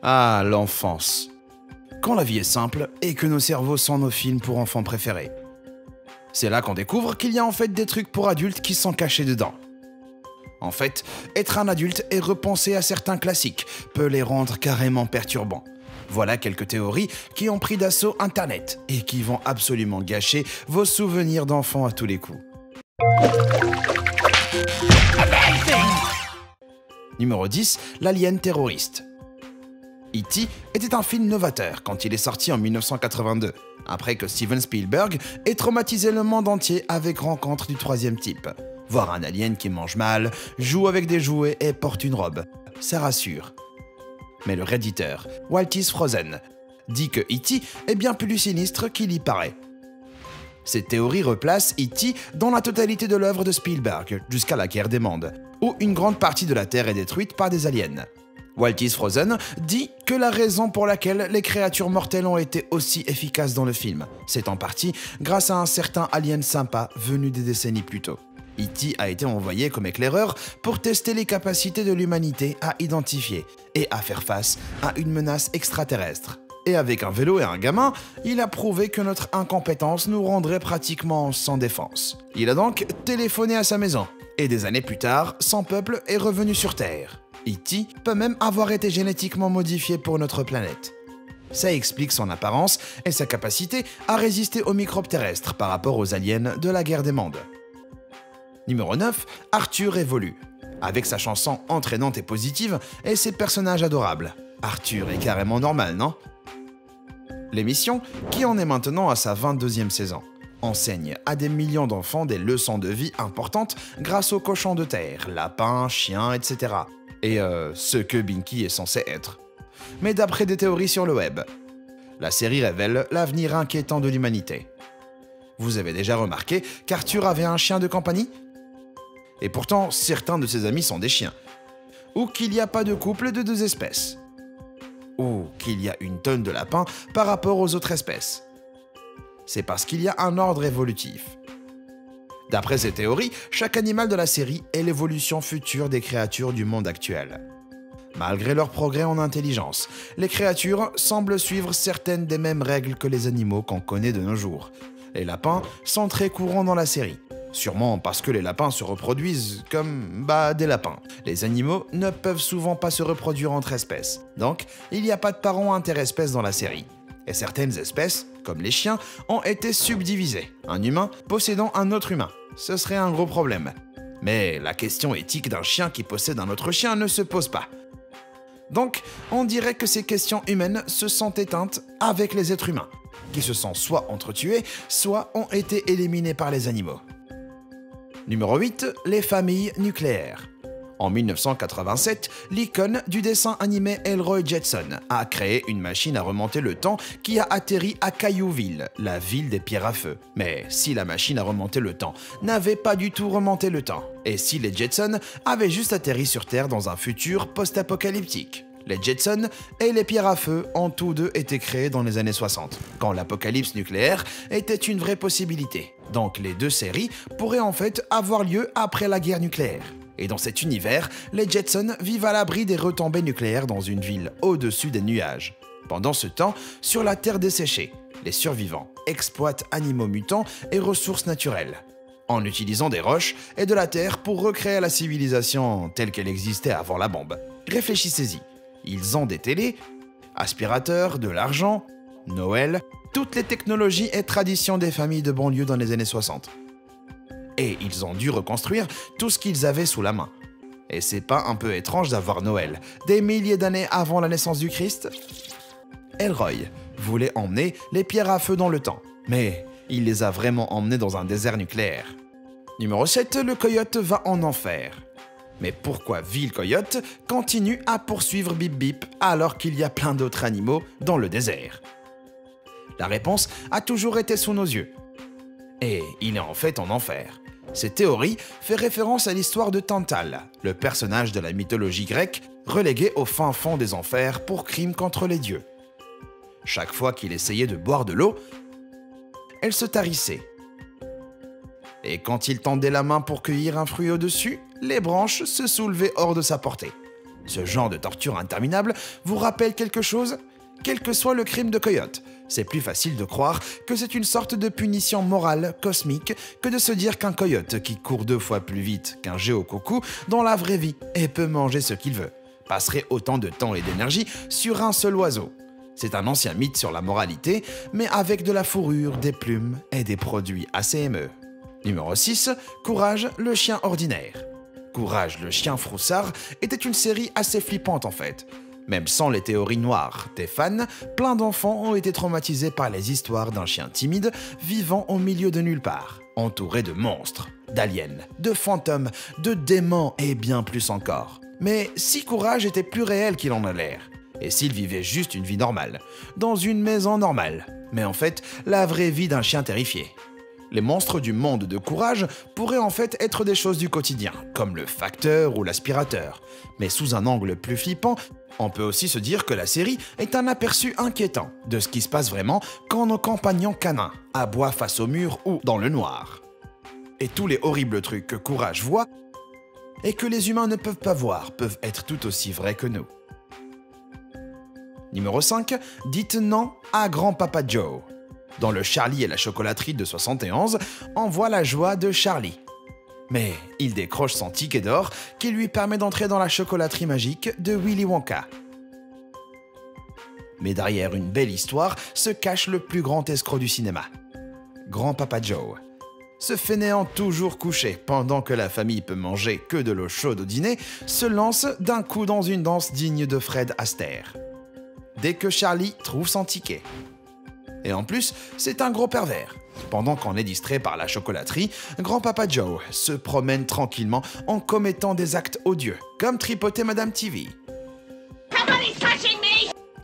Ah, l'enfance. Quand la vie est simple et que nos cerveaux sont nos films pour enfants préférés. C'est là qu'on découvre qu'il y a en fait des trucs pour adultes qui sont cachés dedans. En fait, être un adulte et repenser à certains classiques peut les rendre carrément perturbants. Voilà quelques théories qui ont pris d'assaut Internet et qui vont absolument gâcher vos souvenirs d'enfants à tous les coups. Numéro 10, l'alien terroriste. E.T. était un film novateur quand il est sorti en 1982, après que Steven Spielberg ait traumatisé le monde entier avec Rencontre du troisième type. Voir un alien qui mange mal, joue avec des jouets et porte une robe, ça rassure. Mais le redditeur, Waltis Frozen, dit que E.T. est bien plus sinistre qu'il y paraît. Cette théorie replace E.T. dans la totalité de l'œuvre de Spielberg, jusqu'à la guerre des mondes, où une grande partie de la Terre est détruite par des aliens. Waltis Frozen dit que la raison pour laquelle les créatures mortelles ont été aussi efficaces dans le film, c'est en partie grâce à un certain alien sympa venu des décennies plus tôt. E.T. a été envoyé comme éclaireur pour tester les capacités de l'humanité à identifier et à faire face à une menace extraterrestre. Et avec un vélo et un gamin, il a prouvé que notre incompétence nous rendrait pratiquement sans défense. Il a donc téléphoné à sa maison, et des années plus tard, son peuple est revenu sur Terre. E.T. peut même avoir été génétiquement modifié pour notre planète. Ça explique son apparence et sa capacité à résister aux microbes terrestres par rapport aux aliens de la guerre des mondes. Numéro 9, Arthur évolue. Avec sa chanson entraînante et positive et ses personnages adorables. Arthur est carrément normal, non? L'émission, qui en est maintenant à sa 22e saison, enseigne à des millions d'enfants des leçons de vie importantes grâce aux cochons de terre, lapins, chiens, etc. Et ce que Binky est censé être. Mais d'après des théories sur le web, la série révèle l'avenir inquiétant de l'humanité. Vous avez déjà remarqué qu'Arthur avait un chien de compagnie? Et pourtant, certains de ses amis sont des chiens. Ou qu'il n'y a pas de couple de deux espèces. Ou qu'il y a une tonne de lapins par rapport aux autres espèces. C'est parce qu'il y a un ordre évolutif. D'après ces théories, chaque animal de la série est l'évolution future des créatures du monde actuel. Malgré leur progrès en intelligence, les créatures semblent suivre certaines des mêmes règles que les animaux qu'on connaît de nos jours. Les lapins sont très courants dans la série. Sûrement parce que les lapins se reproduisent comme, des lapins. Les animaux ne peuvent souvent pas se reproduire entre espèces. Donc, il n'y a pas de parents interespèces dans la série. Et certaines espèces, comme les chiens, ont été subdivisées. Un humain possédant un autre humain. Ce serait un gros problème. Mais la question éthique d'un chien qui possède un autre chien ne se pose pas. Donc, on dirait que ces questions humaines se sont éteintes avec les êtres humains, qui se sont soit entretués, soit ont été éliminés par les animaux. Numéro 8, les familles nucléaires. En 1987, l'icône du dessin animé Elroy Jetson a créé une machine à remonter le temps qui a atterri à Caillouville, la ville des pierres à feu. Mais si la machine à remonter le temps n'avait pas du tout remonté le temps, et si les Jetsons avaient juste atterri sur Terre dans un futur post-apocalyptique? Les Jetsons et les pierres à feu ont tous deux été créés dans les années 60, quand l'apocalypse nucléaire était une vraie possibilité. Donc les deux séries pourraient en fait avoir lieu après la guerre nucléaire. Et dans cet univers, les Jetsons vivent à l'abri des retombées nucléaires dans une ville au-dessus des nuages. Pendant ce temps, sur la Terre desséchée, les survivants exploitent animaux mutants et ressources naturelles, en utilisant des roches et de la terre pour recréer la civilisation telle qu'elle existait avant la bombe. Réfléchissez-y. Ils ont des télés, aspirateurs, de l'argent, Noël, toutes les technologies et traditions des familles de banlieue dans les années 60. Et ils ont dû reconstruire tout ce qu'ils avaient sous la main. Et c'est pas un peu étrange d'avoir Noël, des milliers d'années avant la naissance du Christ? Elroy voulait emmener les pierres à feu dans le temps, mais il les a vraiment emmenées dans un désert nucléaire. Numéro 7, le coyote va en enfer. Mais pourquoi Ville Coyote continue à poursuivre Bip Bip alors qu'il y a plein d'autres animaux dans le désert? La réponse a toujours été sous nos yeux. Et il est en fait en enfer. Cette théorie fait référence à l'histoire de Tantale, le personnage de la mythologie grecque relégué au fin fond des enfers pour crime contre les dieux. Chaque fois qu'il essayait de boire de l'eau, elle se tarissait. Et quand il tendait la main pour cueillir un fruit au-dessus, les branches se soulevaient hors de sa portée. Ce genre de torture interminable vous rappelle quelque chose? Quel que soit le crime de Coyote, c'est plus facile de croire que c'est une sorte de punition morale cosmique que de se dire qu'un coyote qui court 2 fois plus vite qu'un géocoucou dans la vraie vie et peut manger ce qu'il veut, passerait autant de temps et d'énergie sur un seul oiseau. C'est un ancien mythe sur la moralité, mais avec de la fourrure, des plumes et des produits ACME. Numéro 6, Courage, le chien ordinaire. Courage, le chien froussard était une série assez flippante en fait. Même sans les théories noires des fans, plein d'enfants ont été traumatisés par les histoires d'un chien timide vivant au milieu de nulle part, entouré de monstres, d'aliens, de fantômes, de démons et bien plus encore. Mais si Courage était plus réel qu'il en a l'air, et s'il vivait juste une vie normale, dans une maison normale, mais en fait la vraie vie d'un chien terrifié. Les monstres du monde de Courage pourraient en fait être des choses du quotidien, comme le facteur ou l'aspirateur. Mais sous un angle plus flippant, on peut aussi se dire que la série est un aperçu inquiétant de ce qui se passe vraiment quand nos compagnons canins aboient face au mur ou dans le noir. Et tous les horribles trucs que Courage voit et que les humains ne peuvent pas voir peuvent être tout aussi vrais que nous. Numéro 5, dites non à Grand-Papa Joe. Dans le Charlie et la chocolaterie de 71, on voit la joie de Charlie. Mais il décroche son ticket d'or qui lui permet d'entrer dans la chocolaterie magique de Willy Wonka. Mais derrière une belle histoire se cache le plus grand escroc du cinéma. Grand-Papa Joe. Ce fainéant toujours couché pendant que la famille peut manger que de l'eau chaude au dîner, se lance d'un coup dans une danse digne de Fred Astaire. Dès que Charlie trouve son ticket. Et en plus, c'est un gros pervers. Pendant qu'on est distrait par la chocolaterie, Grand-Papa Joe se promène tranquillement en commettant des actes odieux, comme tripoter Madame TV.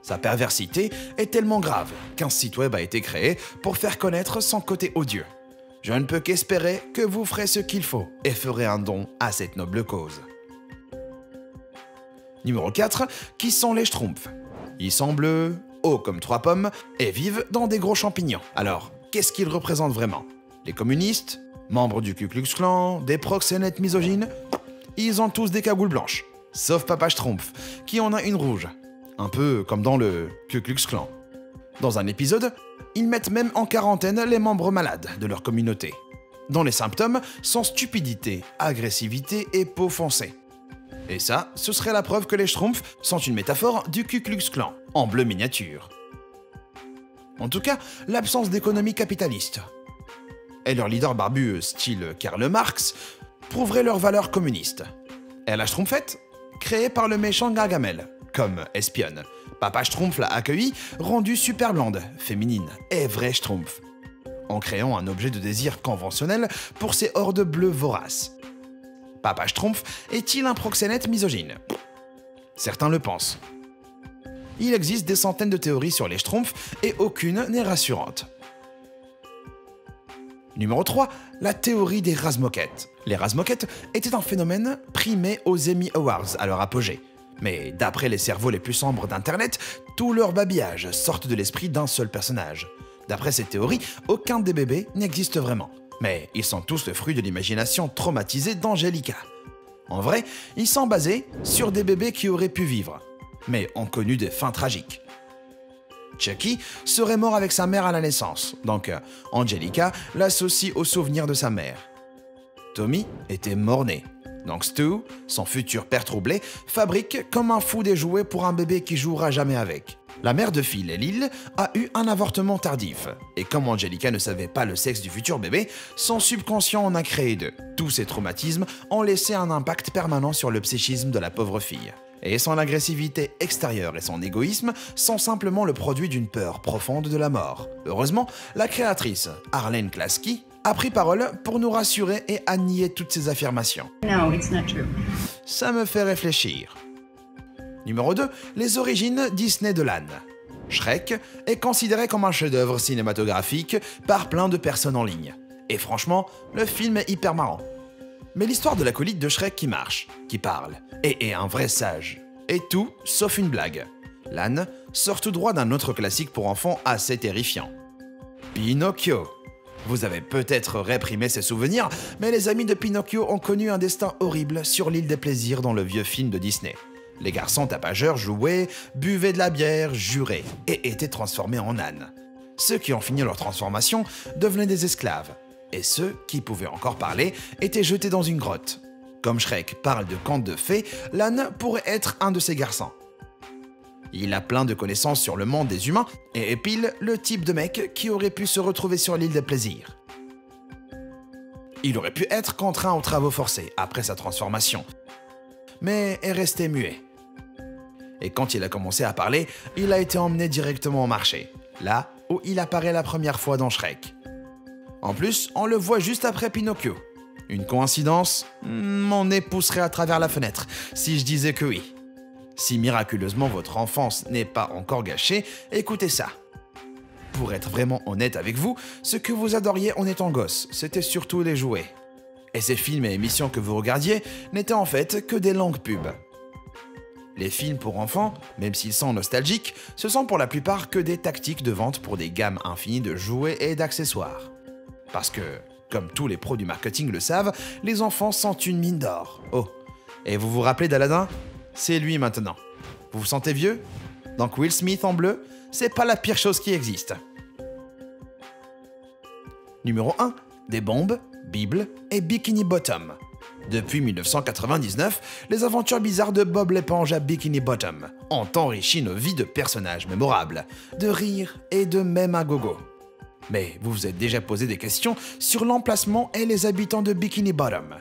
Sa perversité est tellement grave qu'un site web a été créé pour faire connaître son côté odieux. Je ne peux qu'espérer que vous ferez ce qu'il faut et ferez un don à cette noble cause. Numéro 4, qui sont les Schtroumpfs? Ils sont bleus, hauts comme 3 pommes et vivent dans des gros champignons. Alors, qu'est-ce qu'ils représentent vraiment? Les communistes? Membres du Ku Klux Klan? Des proxénètes misogynes? Ils ont tous des cagoules blanches, sauf Papa Schtroumpf, qui en a une rouge. Un peu comme dans le Ku Klux Klan. Dans un épisode, ils mettent même en quarantaine les membres malades de leur communauté, dont les symptômes sont stupidité, agressivité et peau foncée. Et ça, ce serait la preuve que les Schtroumpfs sont une métaphore du Ku Klux Klan, en bleu miniature. En tout cas, l'absence d'économie capitaliste et leur leader barbu style Karl Marx prouveraient leur valeur communiste. Et la Schtroumpfette, créée par le méchant Gargamel, comme espionne. Papa Schtroumpf l'a accueillie, rendue super blonde, féminine et vraie Schtroumpf, en créant un objet de désir conventionnel pour ses hordes bleues voraces. Papa Schtroumpf est-il un proxénète misogyne? Certains le pensent. Il existe des centaines de théories sur les Schtroumpfs et aucune n'est rassurante. Numéro 3, la théorie des Razmoket. Les Razmoket étaient un phénomène primé aux Emmy Awards à leur apogée. Mais d'après les cerveaux les plus sombres d'Internet, tous leurs babillages sortent de l'esprit d'un seul personnage. D'après cette théorie, aucun des bébés n'existe vraiment. Mais ils sont tous le fruit de l'imagination traumatisée d'Angelica. En vrai, ils sont basés sur des bébés qui auraient pu vivre, mais ont connu des fins tragiques. Chucky serait mort avec sa mère à la naissance, donc Angelica l'associe au souvenir de sa mère. Tommy était mort-né, donc Stu, son futur père troublé, fabrique comme un fou des jouets pour un bébé qui jouera jamais avec. La mère de Phil et Lil a eu un avortement tardif, et comme Angelica ne savait pas le sexe du futur bébé, son subconscient en a créé 2. Tous ces traumatismes ont laissé un impact permanent sur le psychisme de la pauvre fille. Et son agressivité extérieure et son égoïsme sont simplement le produit d'une peur profonde de la mort. Heureusement, la créatrice, Arlene Klasky, a pris parole pour nous rassurer et à nier toutes ces affirmations. No, it's not true. Ça me fait réfléchir. Numéro 2, les origines Disney de l'âne. Shrek est considéré comme un chef-d'œuvre cinématographique par plein de personnes en ligne. Et franchement, le film est hyper marrant. Mais l'histoire de l'acolyte de Shrek qui marche, qui parle, et est un vrai sage. Et tout sauf une blague. L'âne sort tout droit d'un autre classique pour enfants assez terrifiant. Pinocchio. Vous avez peut-être réprimé ces souvenirs, mais les amis de Pinocchio ont connu un destin horrible sur l'île des plaisirs dans le vieux film de Disney. Les garçons tapageurs jouaient, buvaient de la bière, juraient et étaient transformés en ânes. Ceux qui ont fini leur transformation devenaient des esclaves, et ceux qui pouvaient encore parler étaient jetés dans une grotte. Comme Shrek parle de contes de fées, l'âne pourrait être un de ces garçons. Il a plein de connaissances sur le monde des humains et est pile le type de mec qui aurait pu se retrouver sur l'île des plaisirs. Il aurait pu être contraint aux travaux forcés après sa transformation, mais est resté muet. Et quand il a commencé à parler, il a été emmené directement au marché, là où il apparaît la première fois dans Shrek. En plus, on le voit juste après Pinocchio. Une coïncidence? Mon nez pousserait à travers la fenêtre si je disais que oui. Si miraculeusement votre enfance n'est pas encore gâchée, écoutez ça. Pour être vraiment honnête avec vous, ce que vous adoriez en étant gosse, c'était surtout les jouets. Et ces films et émissions que vous regardiez n'étaient en fait que des longues pubs. Les films pour enfants, même s'ils sont nostalgiques, ce sont pour la plupart que des tactiques de vente pour des gammes infinies de jouets et d'accessoires. Parce que, comme tous les pros du marketing le savent, les enfants sont une mine d'or. Oh, et vous vous rappelez d'Aladin? C'est lui maintenant. Vous vous sentez vieux? Donc Will Smith en bleu, c'est pas la pire chose qui existe. Numéro 1. Des bombes, Bible et Bikini Bottom. Depuis 1999, les aventures bizarres de Bob l'éponge à Bikini Bottom ont enrichi nos vies de personnages mémorables, de rire et de mèmes à gogo. Mais vous vous êtes déjà posé des questions sur l'emplacement et les habitants de Bikini Bottom.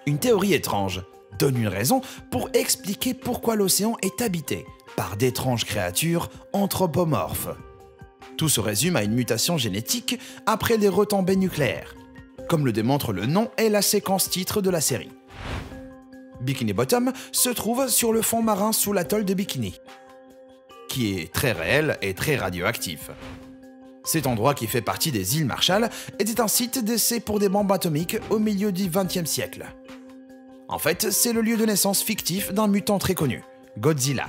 Une théorie étrange donne une raison pour expliquer pourquoi l'océan est habité par d'étranges créatures anthropomorphes. Tout se résume à une mutation génétique après les retombées nucléaires, comme le démontre le nom et la séquence titre de la série. Bikini Bottom se trouve sur le fond marin sous l'atoll de Bikini, qui est très réel et très radioactif. Cet endroit, qui fait partie des îles Marshall, était un site d'essai pour des bombes atomiques au milieu du XXe siècle. En fait, c'est le lieu de naissance fictif d'un mutant très connu, Godzilla.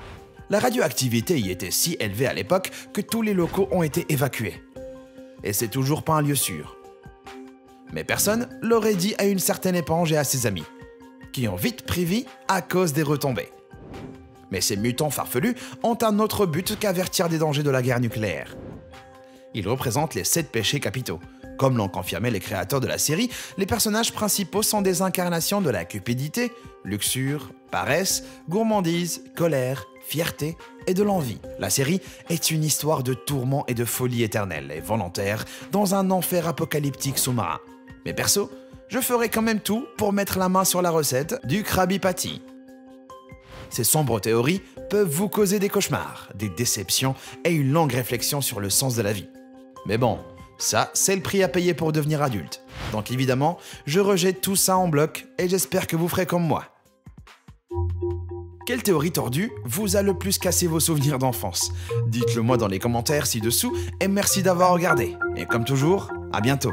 La radioactivité y était si élevée à l'époque que tous les locaux ont été évacués. Et c'est toujours pas un lieu sûr. Mais personne l'aurait dit à une certaine éponge et à ses amis, qui ont vite pris vie à cause des retombées. Mais ces mutants farfelus ont un autre but qu'avertir des dangers de la guerre nucléaire. Ils représentent les 7 péchés capitaux. Comme l'ont confirmé les créateurs de la série, les personnages principaux sont des incarnations de la cupidité, luxure, paresse, gourmandise, colère, fierté et de l'envie. La série est une histoire de tourments et de folie éternelle et volontaire dans un enfer apocalyptique sous-marin. Mais perso, je ferai quand même tout pour mettre la main sur la recette du Krabby Patty. Ces sombres théories peuvent vous causer des cauchemars, des déceptions et une longue réflexion sur le sens de la vie. Mais bon, ça, c'est le prix à payer pour devenir adulte. Donc évidemment, je rejette tout ça en bloc et j'espère que vous ferez comme moi. Quelle théorie tordue vous a le plus cassé vos souvenirs d'enfance? Dites-le moi dans les commentaires ci-dessous et merci d'avoir regardé. Et comme toujours, à bientôt.